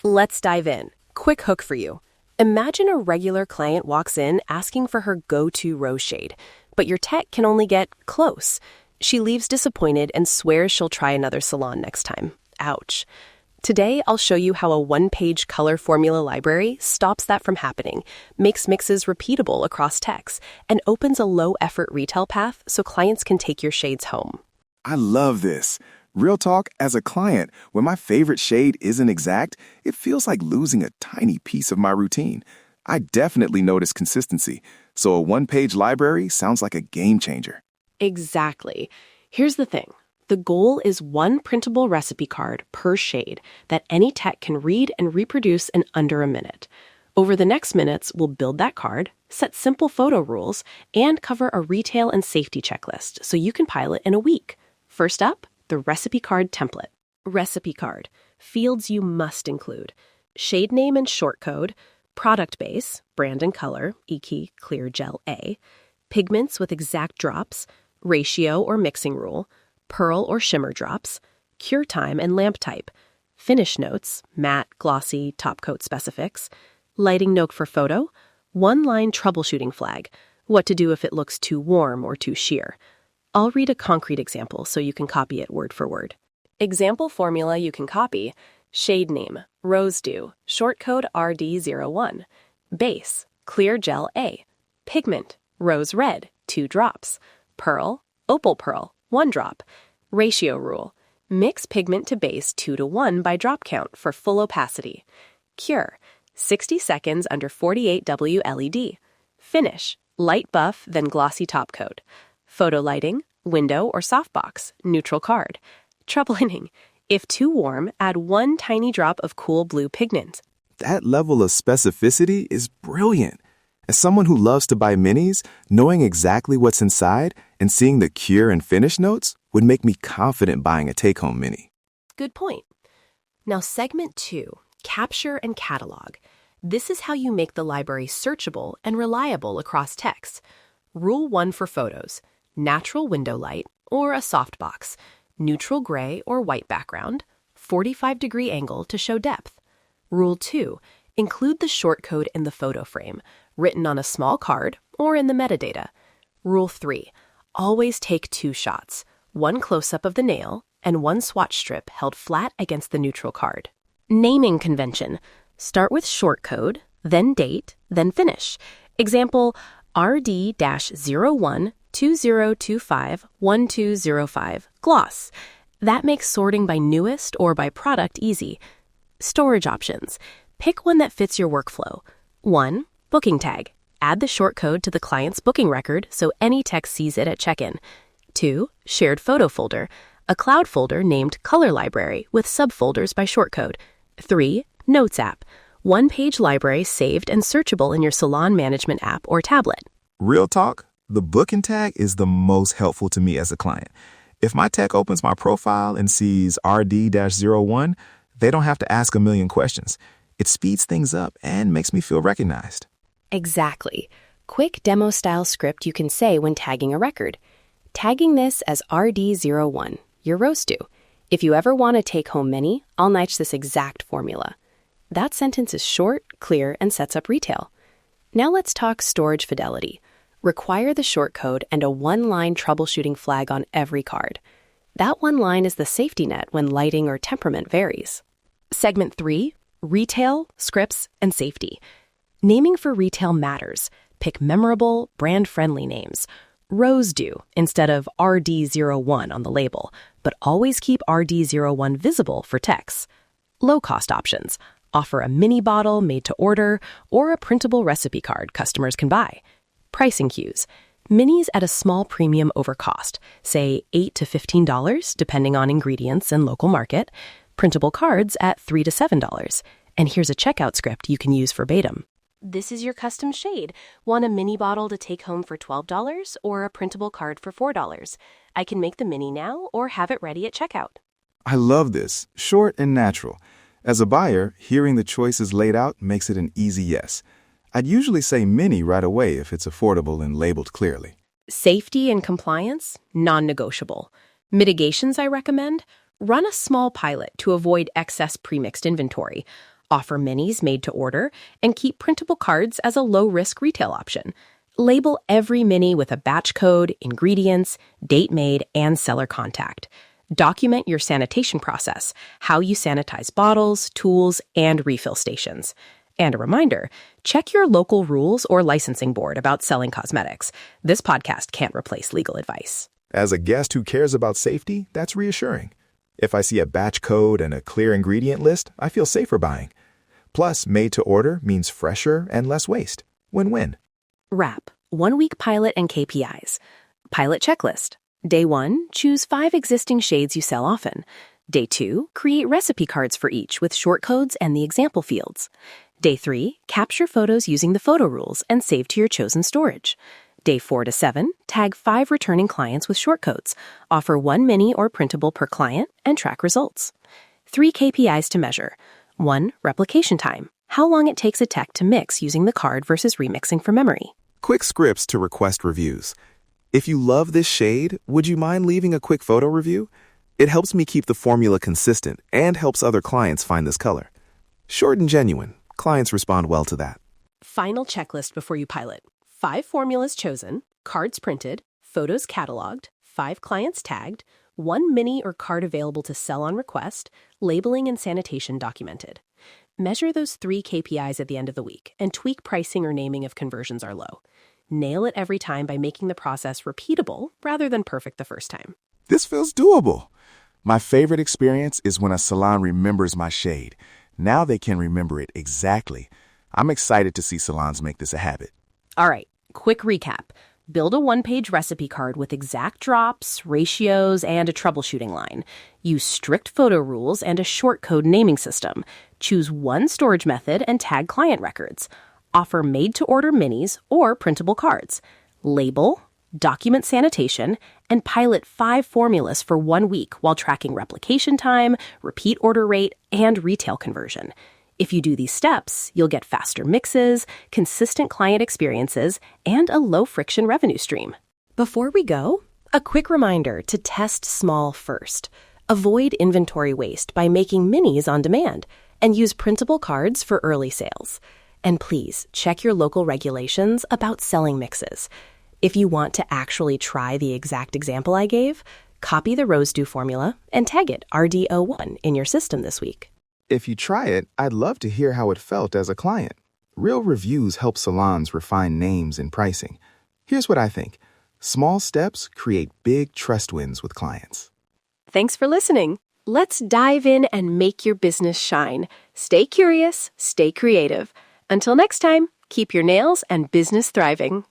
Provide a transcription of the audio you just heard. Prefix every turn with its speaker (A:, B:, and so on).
A: Let's dive in. Quick hook for you. Imagine a regular client walks in asking for her go-to rose shade, but your tech can only get close. She leaves disappointed and swears she'll try another salon next time. Ouch. Today, I'll show you how a one-page color formula library stops that from happening, makes mixes repeatable across techs, and opens a low-effort retail path so clients can take your shades home.
B: I love this. Real talk, as a client, when my favorite shade isn't exact, it feels like losing a tiny piece of my routine. I definitely notice consistency, so a one-page library sounds like a game changer.
A: Exactly. Here's the thing. The goal is one printable recipe card per shade that any tech can read and reproduce in under a minute. Over the next minutes, we'll build that card, set simple photo rules, and cover a retail and safety checklist so you can pilot in a week. First up, the recipe card template. Recipe card. Fields you must include. Shade name and short code. Product base, brand and color, e.g. Clear Gel A. Pigments with exact drops. Ratio or mixing rule. Pearl or shimmer drops. Cure time and lamp type. Finish notes, matte, glossy, top coat specifics. Lighting note for photo. One-line troubleshooting flag. What to do if it looks too warm or too sheer. I'll read a concrete example so you can copy it word for word. Example formula you can copy. Shade name, Rose Dew, short code RD01. Base, Clear Gel A. Pigment, Rose Red, 2 drops. Pearl, Opal Pearl, 1 drop. Ratio rule. Mix pigment to base 2:1 by drop count for full opacity. Cure, 60 seconds under 48W LED. Finish, light buff, then glossy top coat. Photo lighting, window or softbox, neutral card. Troubleshooting. If too warm, add 1 tiny drop of cool blue pigment.
B: That level of specificity is brilliant. As someone who loves to buy minis, knowing exactly what's inside and seeing the cure and finish notes would make me confident buying a take-home mini.
A: Good point. Now, segment 2, capture and catalog. This is how you make the library searchable and reliable across texts. Rule 1 for photos. Natural window light or a softbox, neutral gray or white background, 45-degree angle to show depth. Rule 2, include the short code in the photo frame, written on a small card or in the metadata. Rule 3, always take 2 shots, 1 close-up of the nail and 1 swatch strip held flat against the neutral card. Naming convention. Start with short code, then date, then finish. Example, RD-01 2025-1205 gloss. That makes sorting by newest or by product easy. Storage options. Pick one that fits your workflow. 1. Booking tag. Add the short code to the client's booking record so any tech sees it at check-in. 2. Shared photo folder. A cloud folder named Color Library with subfolders by short code. 3. Notes app. One-page library saved and searchable in your salon management app or tablet.
B: Real talk, the booking tag is the most helpful to me as a client. If my tech opens my profile and sees RD-01, they don't have to ask a million questions. It speeds things up and makes me feel recognized.
A: Exactly. Quick demo-style script you can say when tagging a record. Tagging this as RD01, your roast do. If you ever want to take home mini, I'll match this exact formula. That sentence is short, clear, and sets up retail. Now let's talk storage fidelity. Require the short code and a 1-line troubleshooting flag on every card. That 1 line is the safety net when lighting or temperament varies. Segment 3, retail, scripts, and safety. Naming for retail matters. Pick memorable, brand-friendly names. Rose Dew instead of RD01 on the label, but always keep RD01 visible for techs. Low-cost options. Offer a mini bottle made to order or a printable recipe card customers can buy. Pricing cues. Minis at a small premium over cost, say $8 to $15 depending on ingredients and local market. Printable cards at $3 to $7. And here's a checkout script you can use verbatim. This is your custom shade. Want a mini bottle to take home for $12 or a printable card for $4? I can make the mini now or have it ready at checkout.
B: I love this. Short and natural. As a buyer, hearing the choices laid out makes it an easy yes. I'd usually say mini right away if it's affordable and labeled clearly.
A: Safety and compliance, non-negotiable. Mitigations I recommend, run a small pilot to avoid excess premixed inventory. Offer minis made to order, and keep printable cards as a low-risk retail option. Label every mini with a batch code, ingredients, date made, and seller contact. Document your sanitation process, how you sanitize bottles, tools, and refill stations. And a reminder, check your local rules or licensing board about selling cosmetics. This podcast can't replace legal advice.
B: As a guest who cares about safety, that's reassuring. If I see a batch code and a clear ingredient list, I feel safer buying. Plus, made to order means fresher and less waste. Win-win.
A: Wrap, 1-week pilot and KPIs. Pilot checklist. Day 1, choose 5 existing shades you sell often. Day 2, create recipe cards for each with short codes and the example fields. Day 3, capture photos using the photo rules and save to your chosen storage. Day 4 to 7, tag 5 returning clients with short codes. Offer 1 mini or printable per client and track results. 3 KPIs to measure. 1, replication time. How long it takes a tech to mix using the card versus remixing from memory.
B: Quick scripts to request reviews. If you love this shade, would you mind leaving a quick photo review? It helps me keep the formula consistent and helps other clients find this color. Short and genuine. Clients respond well to that.
A: Final checklist before you pilot. 5 formulas chosen, cards printed, photos cataloged, 5 clients tagged, 1 mini or card available to sell on request, labeling and sanitation documented. Measure those 3 KPIs at the end of the week and tweak pricing or naming if conversions are low. Nail it every time by making the process repeatable rather than perfect the first time.
B: This feels doable. My favorite experience is when a salon remembers my shade. Now they can remember it exactly. I'm excited to see salons make this a habit.
A: All right, quick recap. Build a 1-page recipe card with exact drops, ratios, and a troubleshooting line. Use strict photo rules and a short code naming system. Choose 1 storage method and tag client records. Offer made-to-order minis or printable cards. Label, document sanitation, and pilot 5 formulas for 1 week while tracking replication time, repeat order rate, and retail conversion. If you do these steps, you'll get faster mixes, consistent client experiences, and a low-friction revenue stream. Before we go, a quick reminder to test small first. Avoid inventory waste by making minis on demand, and use printable cards for early sales. And please check your local regulations about selling mixes. If you want to actually try the exact example I gave, copy the Rose Dew formula and tag it RD01 in your system this week.
B: If you try it, I'd love to hear how it felt as a client. Real reviews help salons refine names and pricing. Here's what I think. Small steps create big trust wins with clients.
A: Thanks for listening. Let's dive in and make your business shine. Stay curious, stay creative. Until next time, keep your nails and business thriving.